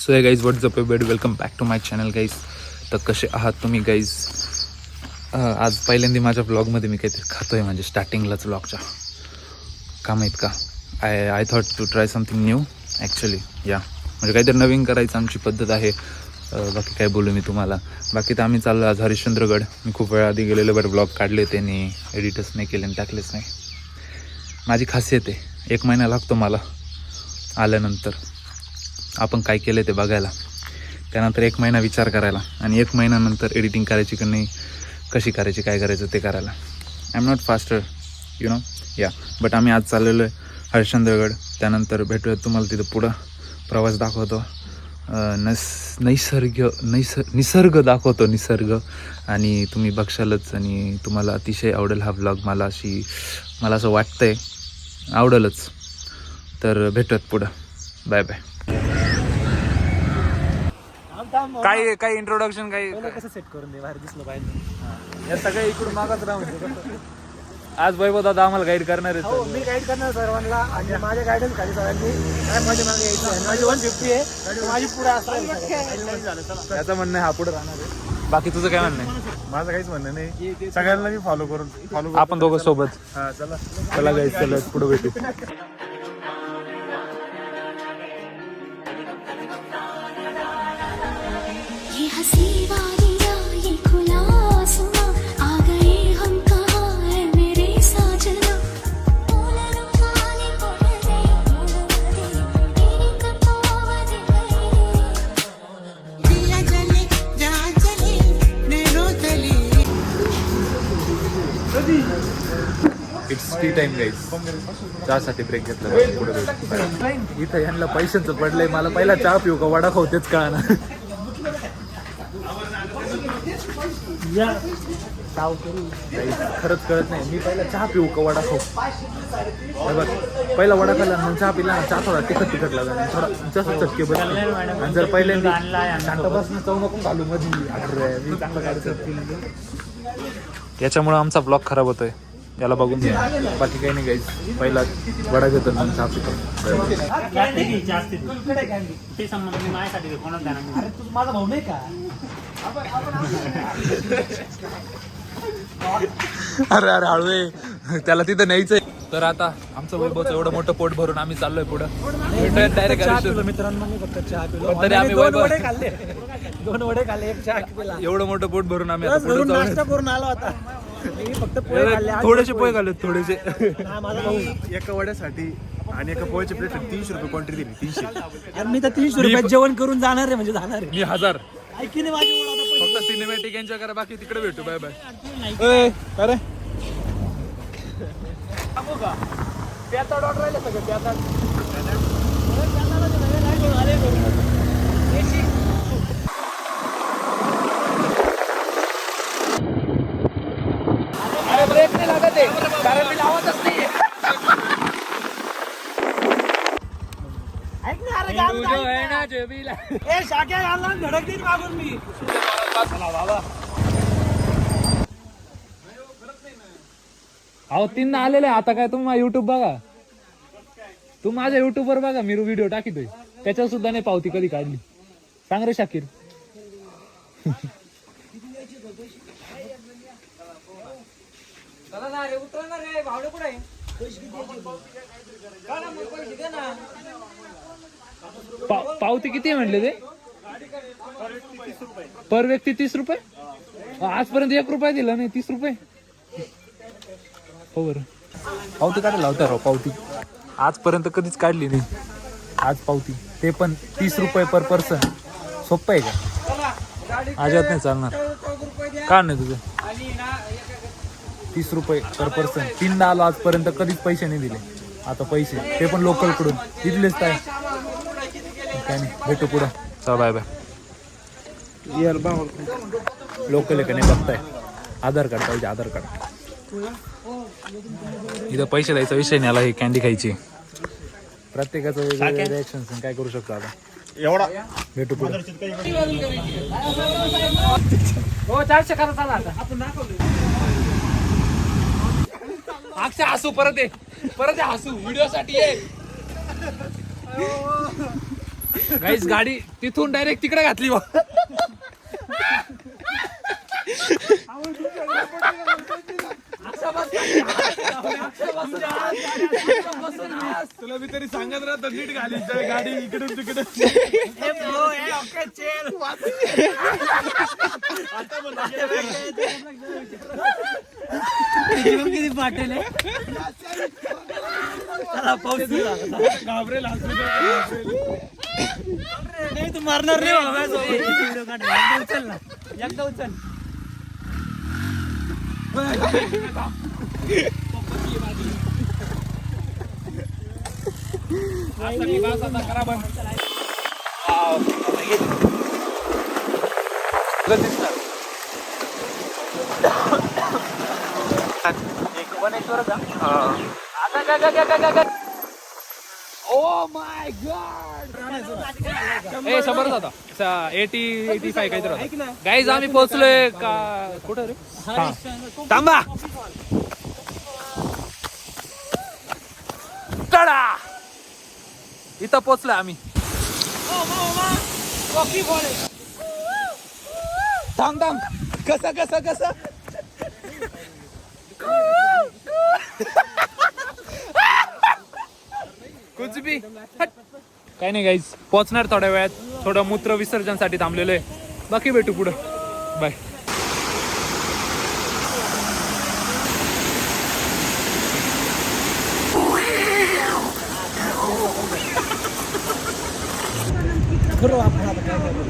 So hey guys what's up bed welcome back to my channel guys. तर कसे आहात तुम्ही गाईज? आज पहिल्यांदा माझ्या ब्लॉगमध्ये मी काहीतरी खातो आहे, म्हणजे स्टार्टिंगलाच ब्लॉगच्या. का माहीत का? I thought to try something new actually. या म्हणजे काहीतरी नवीन करायचं आमची पद्धत आहे. बाकी काय बोलू मी तुम्हाला. बाकी तर आम्ही चाललो आज हरिश्चंद्रगड. मी खूप वेळा आधी गेलेलो, बरं ब्लॉग काढले त्यांनी एडिटच नाही केले आणि टाकलेच नाही. माझी खासियत आहे, 1 महिना लागतो मला आल्यानंतर आपण काय केलं ते बघायला, त्यानंतर 1 महिना विचार करायला आणि 1 महिन्यानंतर एडिटिंग करायची की नाही, कशी करायची, काय करायचं ते करायला. I am not faster you know. या बट आम्ही आज चाललेलो आहे हरिश्चंद्रगड. त्यानंतर भेटूयात तुम्हाला तिथं पुढं प्रवास दाखवतो. निसर्ग दाखवतो, निसर्ग. आणि तुम्ही बघशालच आणि तुम्हाला अतिशय आवडेल हा व्लॉग. मला असं वाटतंय आवडेलच. तर भेटूयात पुढं. Bye bye. काय इंट्रोडक्शन काही कसं सेट करून दे, बाहेर दिसलं पाहिजे. या सगळ्या इकडून मागच राहून आज वैभव दादा आम्हाला गाईड करणार हो, आहेत. मी गाईड करणार सर्वांना आणि माझ्या गायडन्स खाली सगळ्यांनी काय माझ्या मागे यायचं आहे. माझी 150 आहे, माझी पुढे असणार. त्याचं म्हणणं आहे हा पुढे राहणार आहे. बाकी तुझं काय म्हणणं आहे? माझं काहीच म्हणणं नाही, सगळ्यांना मी फॉलो आपण दोघं सोबत. हा चला चला गाईड, चला पुढे भेटू. ये हंसी वादियाँ, ये खुला आसमां, आ गए हम कहाँ है मेरे साजना. It's T time guys. चहासाठी ब्रेक घेतला, पुढे भेटू. इथं यांना पैशांचं पडलंय, मला पहिला चहा पिऊ का वडा खाऊ तेच कळणार. खरंच कळत नाही. मी पहिला चहा पिऊ का वडा खाऊ. बघ, पहिला वडा खाल्ला मग चहा पिला. चहा थोडा तिखट लागला आणि थोडा जास्त चटके बसले. आणि जर पहिल्यांदा शांतापासून चव नको घालू मध्ये मी चांगलं काढतो. याच्यामुळे आमचा ब्लॉग खराब होतोय, याला बघून घ्या. बाकी काही नाही गाईज. पहिला वडा घेतो मग चहा पितो. माझा भाऊ नाही का? अरे हळवे, त्याला तिथं न्यायचंय. तर आता आमचं वैभवचं एवढं मोठं पोट भरून आम्ही चाललोय पुढं. डायरेक्ट मित्रांनो, मी फक्त चहा पिलो. पण तरी आम्ही 2 वडे खाल्ले, 2 वडे खाल्ले, 1 चहा पिला. एवढं मोठं पोट भरून आम्ही आता पुढे घरून जाऊ. नाश्ता करून आलो आता. मी फक्त पोहे खाल्ले. थोडेसे पोहे घालत, थोडेसे. हा, माझा भाऊ. एका वड्यासाठी आणि एका पोळ्याची प्लेट 300 रुपये क्वांटिटी दिली. 300. आणि मी तर 300 रुपयात जेवण करून जाणार आहे, म्हणजे जाणार आहे. मी 1000. ऐकी नाही माझी ओळख आता. फक्त सिनेमॅटिक एन्जॉय करा, बाकी तिकडे भेटू. Bye bye. अरे प्याचा डॉट राहिलं सगळं. प्याचा ब्रेक नाही लागत आहे, कारण मी लावतच नाहीये. ऐक ना, अरे ए शाक्या घालला, धडक देईन मागून मी. बाबा अहो 3 आलेले. आता काय तुम्ही युट्यूब बघा, तू माझ्या युट्यूबवर बघा, मी व्हिडिओ टाकितोय त्याच्यावर सुद्धा नाही पावती कधी काढली. सांग रे शाकीर. पावती किती म्हणले ते? पर व्यक्ती 30 रुपये. आजपर्यंत 1 रुपया दिला नाही, 30 रुपये. हो बरं, पावती काढायला लावता राव. पावती आजपर्यंत कधीच काढली नाही. आज पावती, ते पण 30 रुपये पर पर्सन. सोपं आहे का? अजिबात नाही चालणार. का नाही तुझं? 30 रुपये पर पर्सन. 3दा आलो आजपर्यंत, कधीच पैसे नाही दिले. आता पैसे, ते पण लोकल कडून. इथलेच काय नाही. भेटू पुढं. चला बाय बाय. लोकल आहे का नाही बघताय. आधार कार्ड पाहिजे, आधार कार्ड. इथं पैसे द्यायचा विषय नाही आला. ही कॅन्डी खायची. प्रत्येकाचं वेगवेगळे रिॲक्शन. काय करू शकतो आता. एवढा भेटू पुढे. हो 400 करा. चला आता आपण दाखवलं. अक्षय हसू परत आहे हसू व्हिडिओ साठी आहे. गाईस गाडी तिथून डायरेक्ट तिकडे घातली बा. तुला मी तरी सांगत राहतो नीट घाली गाडी इकडून तिकडे. किती पाटेल घाबरेल नाही तू मारणार नाही बाबा. उचल ना एकदा उचल. Oh my God. 100 होता 80-85 काहीतरी होता. गाईज आम्ही पोहोचलोय का कुठं रे. थांबा. टडा इथं पोहोचलोय आम्ही. थांब थांब. कसं कुछ भी काही नाही गाईज. पोहोचणार थोड्या वेळात. थोडं मूत्र विसर्जनसाठी थांबलेलं आहे. बाकी भेटू पुढं. बाय. करू आपण आता काय करू.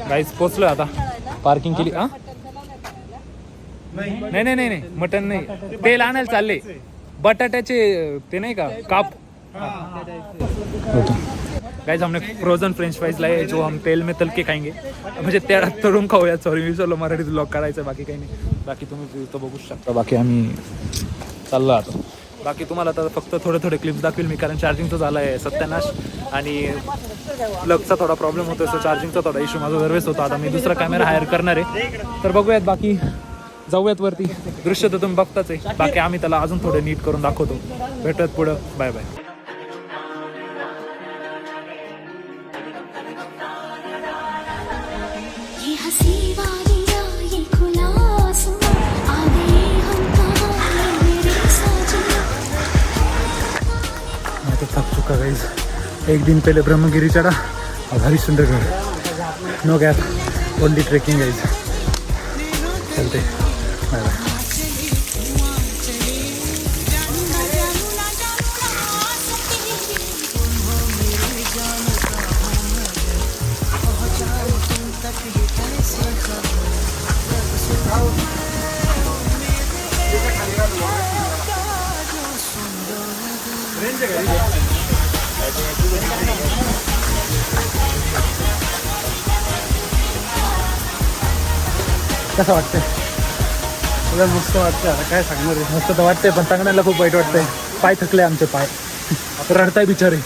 गाईज पोचलोय आता. पार्किंग केली. हा नाही मटन नाही. तेल आणायला चालले. बटाट्याचे ते नाही का काप. गाइस हमने फ्रोजन फ्रेंच फ्राइज लाए जो हम तेल में तल के खाएंगे. म्हणजे त्या तळून खाऊया. सॉरी मी चलो मराठीत ब्लॉग करायचं. बाकी काही नाही. बाकी तुम्ही तो बघू शकता. बाकी आम्ही चाललो आता. बाकी तुम्हाला तर फक्त थोडे क्लिप्स दाखवेल मी, कारण चार्जिंगचं झालं आहे सत्यानाश आणि प्लगचा थोडा प्रॉब्लेम होतो. सो चार्जिंगचा थोडा इश्यू माझा दरवेळेस होता. आता मी दुसरा कॅमेरा हायर करणार आहे. तर बघूयात. बाकी जाऊयात वरती. दृश्य तर तुम्ही बघताच आहे. बाकी आम्ही त्याला अजून थोडं नीट करून दाखवतो. भेटत पुढं. Bye bye. ये हंसी वादियाँ ये खुला आसमां आ गए हम कहाँ मेरे साजना. मैं तो थक चुका गाइस. एक दिन पहले ब्रह्मगिरी चढ़ा और भारी सुंदरगढ़. No gap, only trekking guys. चलते. Bye bye. कसं वाटतंय? तुला मस्त वाटतं. आता काय सांगणार आहे. मस्त तर वाटतंय पण सांगण्याला खूप वाईट वाटतंय. पाय थकले आमचे पाय. रडताय बिचारे.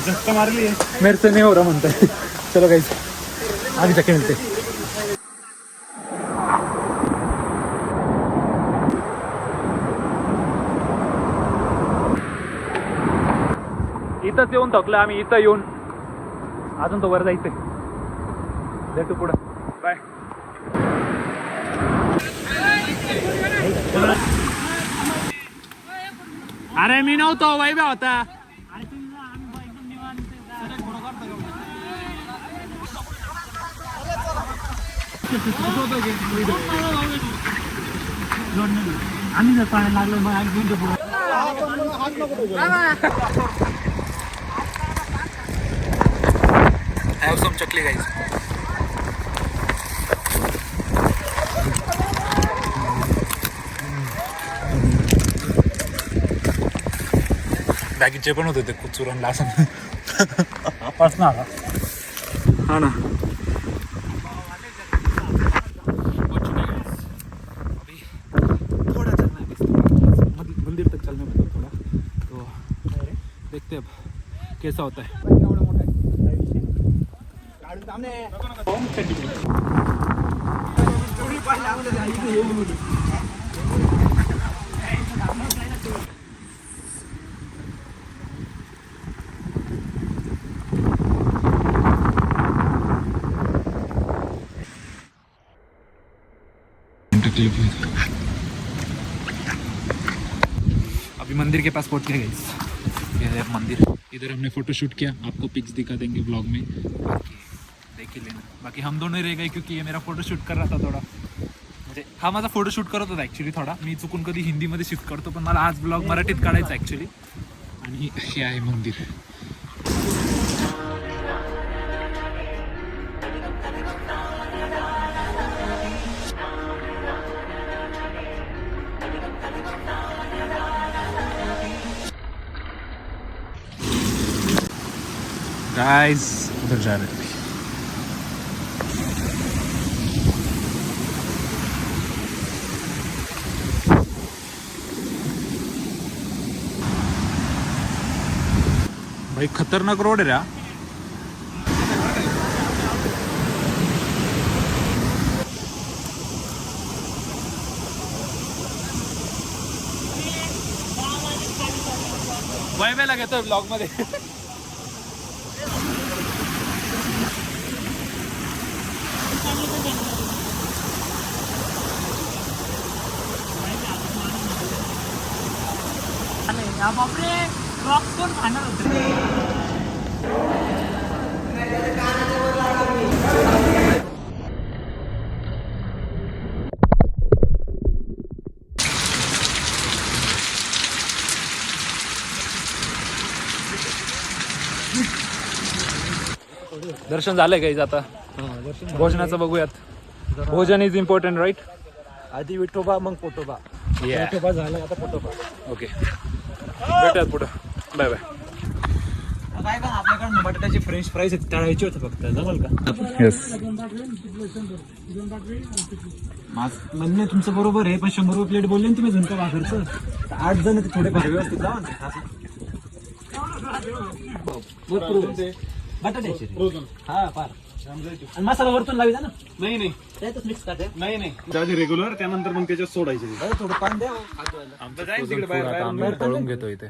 झटका मारली आहे. मेरे से नहीं हो रहा म्हणताय. चलो गाइस आगे जाके मिलते. इथंच येऊन थकलं आम्ही. इथं येऊन अजून तो वर जायचंय. भेटू पुढं. बाय. अरे मी नव्हतो. वैभव होता. आम्ही जर पाणी लागलं मग आम्ही Have some chakli guys. बॅगीचे पण होते ते कुचुरणला असं. पास ना आला. हा ना. थोड़ा चलना है मंदिर तक चलने में थोड़ा. तो देखते अब कैसा होता है. अभी मंदिर के पास पहुंच गए गाइस। ये है मंदिर, इधर हमने फोटो शूट किया, आपको पिक्स दिखा देंगे ब्लॉग में, बाकी देख ही लेना। बाकी हम दोनों रह गए क्योंकि ये मेरा फोटो शूट कर रहा था थोडा, म्हणजे हा माझा फोटो शूट करत होता ॲक्च्युली थोडा, मी चुकून कधी हिंदीमध्ये शिफ्ट करतो पण मला आज ब्लॉग मराठीत काढायचा ॲक्च्युली। आणि हे आहे मंदिर। गाइस उधर जा रहे थे। भाई खतरनाक रोड है रे। वय में लगे तो ब्लॉग मध्ये। बापरे रॉक्स कोण खाणार होते? दर्शन झालंय गाईज, आता भोजनाचं बघूयात। भोजन इज इम्पॉर्टंट राईट? आधी विठोबा मग पोटोबा। विठोबा झाला आता पोटोबा। ओके भेटूयात पुढं, बाय बाय। काय का आपल्याकडे बटाट्याची फ्रेंच फ्राईज तळायची होती फक्त, जमल का? येस म्हणणे तुमचं बरोबर आहे, पण 100 रुपये प्लेट बोलले ना तुम्ही झुणका भाकरचं, 8 जण थोडे फार व्यवस्थित जावा ना। बटाट्याची हा फार आणि मसाला वरतून लावी ना? नाही त्यातच मिक्स करते। नाही त्याआधी रेग्युलर, त्यानंतर मग त्याच्यात सोडायचे ते. थोडं पाणी द्या। आम्ही तळून घेतो इथे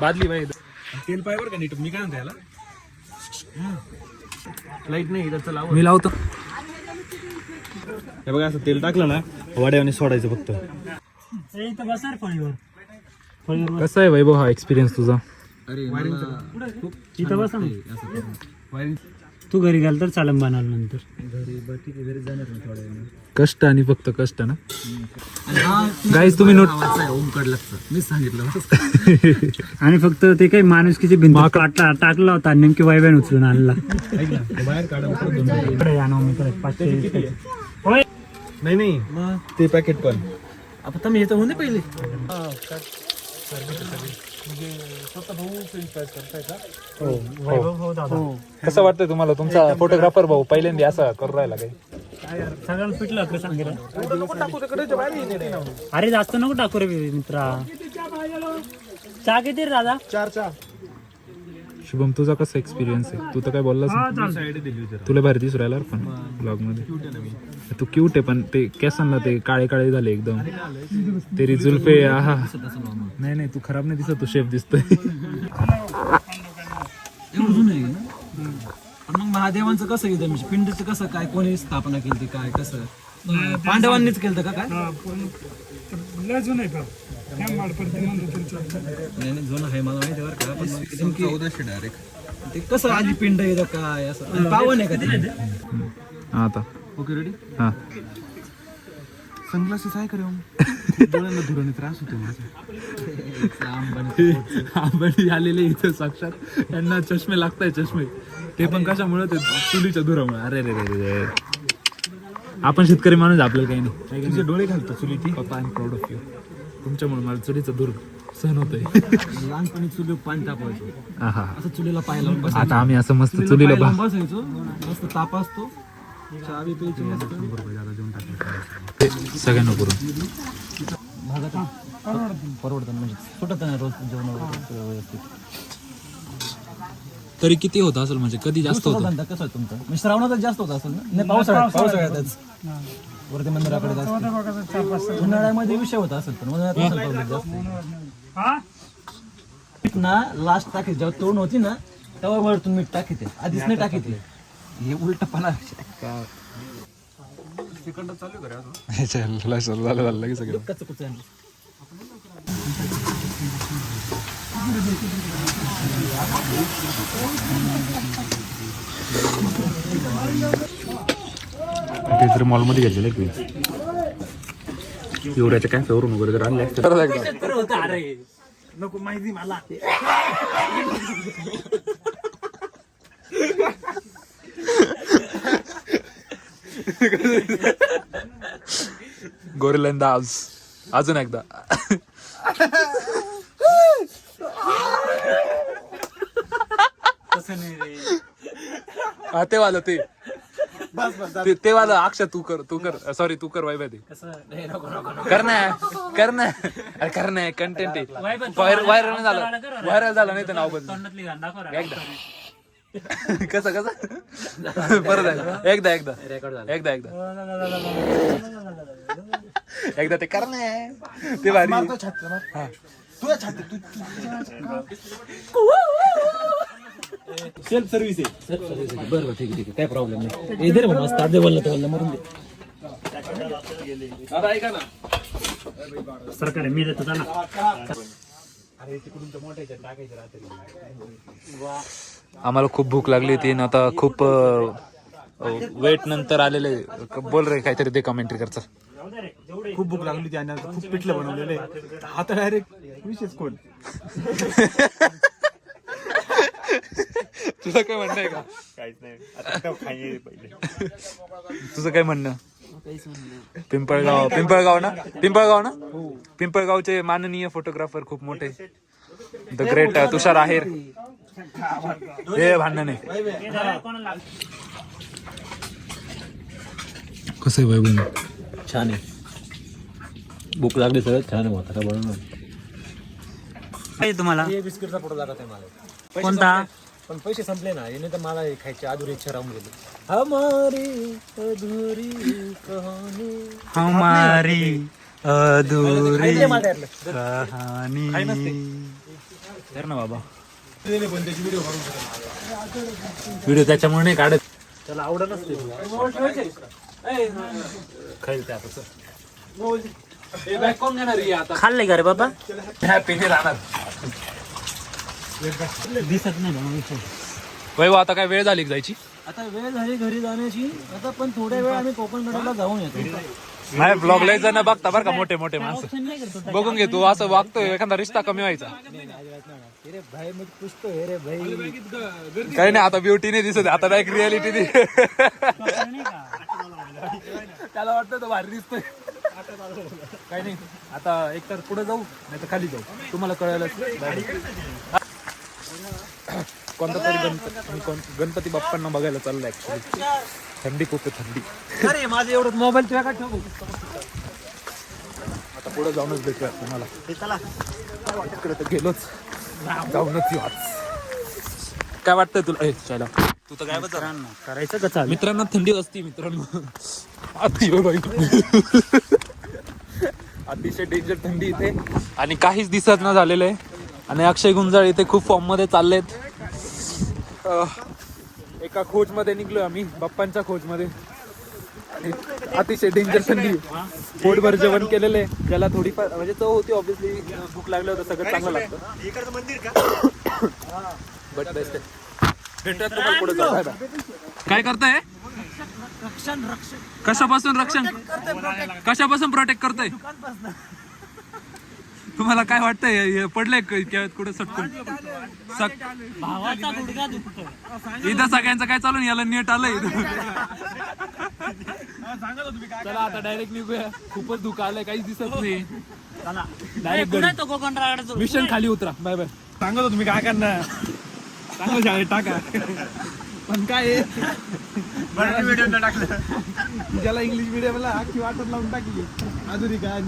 बादली बाई। तेल पाय बरं का नीट, मी काय म्हणतो याला लाईट नाही त्याचं लाव। मी लावतो। हे बघा असं तेल टाकलं ना वड्याने सोडायचं फक्त। इथं बसणार फळीवर। कसा आहे वैभव हा एक्सपिरियन्स तुझा? इथं बसा ना। तू घरी घाल तर चालम बनाल नंतर घरी जाणार ना थोड्या वेळाने। कष्ट आणि फक्त कष्ट ना गाईज, तुम्ही नोट मी सांगितलं आणि फक्त ते काही माणुसकीची भिंत टाकला होता, नेमकी वायब्यान उचलून आणला। बाहेर काढा नाही ते पॅकेट पण आता तुम्ही येतं होणे पहिले। कसं वाटतंय तुम्हाला तुमचा फोटोग्राफर भाऊ पहिल्यांदा असं करू राहिला काही? सगळ्यांना पिटलं का सांगितलं? अरे जास्त नको टाकू रे मित्रा। चहा किती रे दादा? 4 चहा। शुभम तुझा कसा एक्सपिरियन्स आहे? तू तर काय बोललास नाही. तुला भारी दिसू राहिला पण ब्लॉग मध्ये तू क्यूट आहे, पण ते केसांना ते काळे काळे झाले एकदम, तेरी जुल्फे आहा। नाही नाही तू खराब नाही दिसत, तू शेफ दिसतोय। मग महादेवांचं कसं घेतं म्हणजे पिंडीचं कसं काय, कोणी स्थापना केली काय, कसं पांडवांनीच केलं का काय? नाही जुनं आहे मला माहिती बरं का, पण 1400 डायरेक्ट ते कसं आधी पिंड येतं काय असं पावन आहे का ते? आता ओके रेडी। हा सनग्लासेस आहे का डोळ्यांना धुराने त्रास होतो माझा। आंबणी आलेले इथे साक्षात, त्यांना चष्मे लागताय चष्मे, ते पण कशामुळे ते चुलीच्या धुरामुळे। अरे रे रे रे, आपण शेतकरी माणूस, आपल्याला काही नाही। तुझे डोळे घालतो चुली ती। पप्पा I am proud of you, तुमच्यामुळे मला चुलीचा धूर सहन होतोय। लहानपणी चुलीवर पाणी तापवायचो, आहा असं चुलीला पाय लावून बसायचो। आता आम्ही असं मस्त चुलीला बसायचो, मस्त ताप असतो, चहा बी प्यायची मस्त। सगळ्यांना करून परवडतं म्हणजे सुटत नाही रोज जेवण व्यवस्थित। तरी किती होत असेल म्हणजे कधी जास्त होतं? धंदा कसं आहे तुमचा? म्हणजे श्रावणातच जास्त होत असेल ना? नाही पावसाळ्यातच वरती मंदिराकडे जास्त उन्हाळ्यामध्ये विषय होता असेल पण उन्हाळ्यात नसेल public जास्त ना लास्ट टाकीत जेव्हा तोरण होती ना तेव्हा वरतून मीठ टाकीते आधीच नाही टाकीते हे उलटपणा झालं की सगळं कच्चं कुचं काहीतरी मॉलमध्ये घेतलेलं आहे युवराच्या कॅफेवरून वगैरे जर आणले अरे नको माहिती मला गोरिल्यांदाज अजून एकदा तसं नाही रे हा ते वालं ते वालं अक्षय तू कर सॉरी तू कर वायबाई कसं नाही नको नको कर ना अरे कर ना कंटेंट आहे व्हायरल झालं नाही तर नाव बदल एकदा कसं परत एकदा ते कर ना ते भारी सेल्फ सर्व्हिस आहे बरं ठीक आहे काय प्रॉब्लेम नाही इधर म्हणून मस्त अर्धे बोलला तर बोलला मरून दे सरकार मी देतो ना आम्हाला खूप भूक लागली होती आणि आता खूप वेट नंतर आलेले बोल रे काहीतरी ते कमेंट्री करचा खूप भूक लागली होती आणि आता खूप पिठलं बनवलेलं आहे आता डायरेक्ट विशेष कोण तुझं काय म्हणणं आहे का काहीच नाही आता खाई पहिले तुझं काय म्हणणं पिंपळगाव ना पिंपळगावचे माननीय फोटोग्राफर खूप मोठे द ग्रेट तुषार आहेर हे भांडण आहे कसं आहे भाई छान आहे भूक लागली सगळं छान आहे काय बनवून तुम्हाला हे बिस्किटचा फोटो लागत आहे मला कोणता पण पैसे संपले ना याने तर मला हे खायची अधुरी इच्छा राहून गेली हमारी अधुरी कहाणी हमारी अधुरी खायचे माझ्या यातलं. कहाणी खाई नसते. कर ना बाबा व्हिडिओ त्याच्यामुळे नाही काढत त्याला आवडत नसते खाईल ते आता सर कोण घेणार आता खाल्ले का रे बाबा हॅपीने राहणार दिसत नाही ना वैभव आता काय वेळ झाली का जायची आता वेळ झाली घरी जाण्याची आता पण थोड्या वेळ आम्ही कोकणगडाला जाऊन येतो नाही ब्लॉग लय जण बघता बरं का मोठे मोठे माणसं बघून घे तू असं वागतोय एखादा रिश्ता कमी व्हायचा अरे भाई मी पुसतो रे भाई काही नाही आता ब्युटी नाही दिसत आता डायरेक्ट रियालिटी त्याला वाटतं तो भारी दिसतोय काही नाही आता एकतर पुढे जाऊ नाही तर खाली जाऊ तुम्हाला कळायला कोणता तरी गणपती बाप्पांना बघायला चाललंय ऍक्च्युली थंडी खूप आहे थंडी अरे माझं एवढं मोबाईल तुझ्या का ठेवू आता पुढे जाऊनच भेटूया तुम्हाला तिकडे तर गेलोच जाऊनच येऊ आज. काय वाटतंय तुला चला तू तर काय करायचं का चालू मित्रांना थंडी असते मित्रांनो अतिशय डेंजर थंडी इथे आणि काहीच दिसत न झालेलं आहे आणि अक्षय गुंजाळ इथे खूप फॉर्म मध्ये चाललेत एका खोच मध्ये निघलोय आम्ही बाप्पांच्या खोच मध्ये आणि अतिशय डेंजर थंडी पोटभर जेवण केलेलं आहे ज्याला थोडीफार म्हणजे चव होती ऑब्विसली भूक लागलं होतं सगळं चांगलं लागतं बट बेस्ट आहे भेटूयात तुम्हाला पुढे जाऊ काय करताय कशापासून कशापासून प्रोटेक्ट करताय तुम्हाला काय वाटतंय पडलंय कुठे सटकून इथं सगळ्यांचं काय चालू याला नेट आलंय चला आता डायरेक्ट निघूया खूपच धुकं आलंय काहीच दिसत नाही डायरेक्ट मिशन खाली उतरा बाय बाय सांगत होतो तुम्ही काय करणार चांगलं शाळेत टाका पण काय मीडियमला टाकलं ज्याला इंग्लिश मिडियमला अख्खी वाटत लावून टाकली अजूनही काय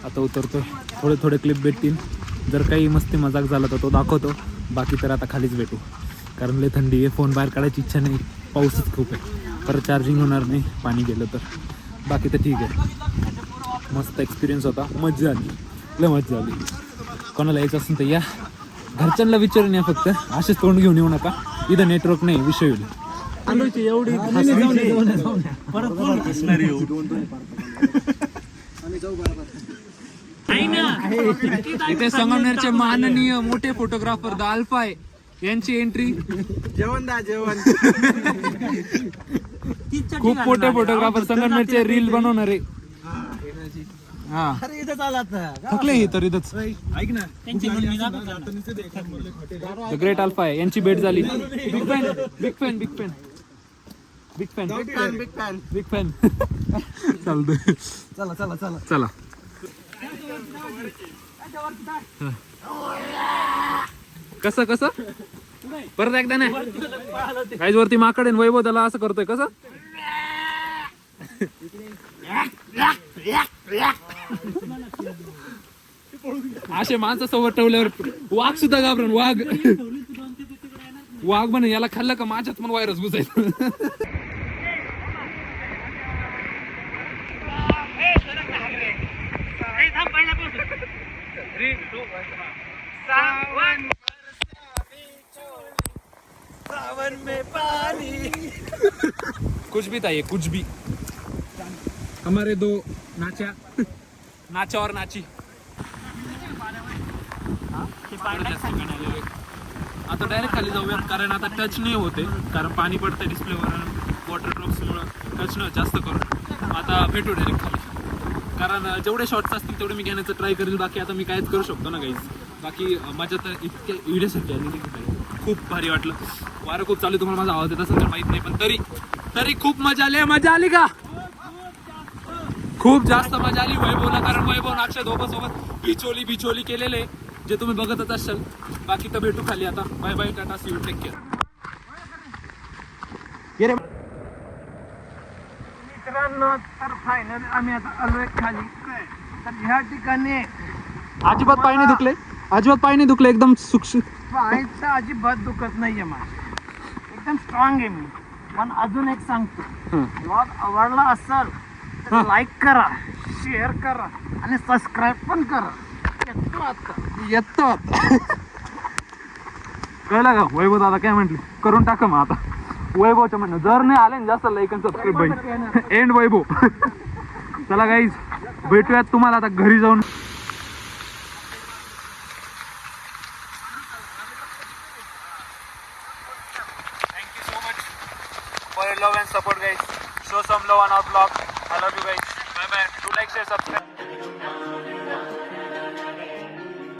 आता उतरतो थोडे क्लिप भेटतील जर काही मस्ती मजाक झाला तर तो दाखवतो बाकी तर आता खालीच भेटू कारण लय थंडी आहे फोन बाहेर काढायची इच्छा नाही पाऊसच खूप आहे. परत चार्जिंग होणार नाही पाणी गेलं तर. बाकी तर ठीक आहे. मस्त एक्सपिरियन्स होता. मजा आली, लय मजा आली. कोणाला यायचं असेल तर या. घरच्यांना विचारून या फक्त. असेच तोंड घेऊन येऊ नका. इथं नेटवर्क नाही, विषय होईल. एवढी इथे संगमनेरचे माननीय मोठे फोटोग्राफर द अल्फाय यांची एंट्री. जेवण द्या जेवण. खूप मोठे फोटोग्राफर संगमनेरचे रील बनवणारे. हा अरे इथं चालत थकले ही तर इथंच. ऐक ना द ग्रेट अल्फाय यांची भेट झाली. Big fan big fan big fan big fan big fan. Big fan. चालतंय, चला चला चला. चला. कसं कसं परत एकदा नाही काहीच वरती माकड आहे. वैभव त्याला असं करतोय कसं. असे माणसं सोबत ठेवल्यावर वाघ सुद्धा घाबरून. वाघ म्हणे याला खाल्लं का माझ्यात पण व्हायरस घुसायचं. सावन में पानी. कुछ भी था ये, कुछ भी. हमारे दो नाचा और नाची. आता डायरेक्ट खाली जाऊयात कारण आता टच नाही होते. कारण पाणी पडतंय डिस्प्लेवर. वॉटर ड्रॉप्समुळं टच नाही जास्त करून. आता भेटू डायरेक्ट खाली. कारण जेवढे शॉर्ट्स असतील तेवढे मी घेण्याचं ट्राय करेल. बाकी आता मी कायच करू शकतो ना गाईज. बाकी मजा तर इतक्या व्हिडिओसाठी आली नाही. खूप भारी वाटलं. वारं खूप चालू. तुम्हाला माझा आवाज येत असेल तर माहित नाही, पण तरी खूप मजा आली. मजा आली का? खूप जास्त मजा आली वैभवला. कारण वैभव अक्षय दोघांसोबत बिचोली केलेले जे तुम्ही बघतच असाल. बाकी तर भेटू खाली आता. Bye bye, tata, see you, take care. मित्रांनो, तर फायनल आम्ही आता आलोय खाली. तर ह्या ठिकाणी अजिबात पाय नाही दुखले. अजिबात पाय नाही दुखले. एकदम सुक्षित. पाहायचं अजिबात दुखत नाहीये माझं. एकदम स्ट्रॉंग आहे मी. पण अजून एक सांगतो, ब्लॉग आवडला असेल तर लाईक करा, शेअर करा आणि सबस्क्राईब पण करा. येतो कळलं का? वैभव दादा काय म्हटले, करून टाका मग आता. वैभवच्या म्हणणं जर नाही आले ना जास्त लाईक आणि सबस्क्राईब बाई एंड वैभव. चला गाईज भेटूयात तुम्हाला आता घरी जाऊन. Thank you so much for your love and support, guys. Show some love on our vlog. I love you guys. Bye bye. Do like, share, subscribe.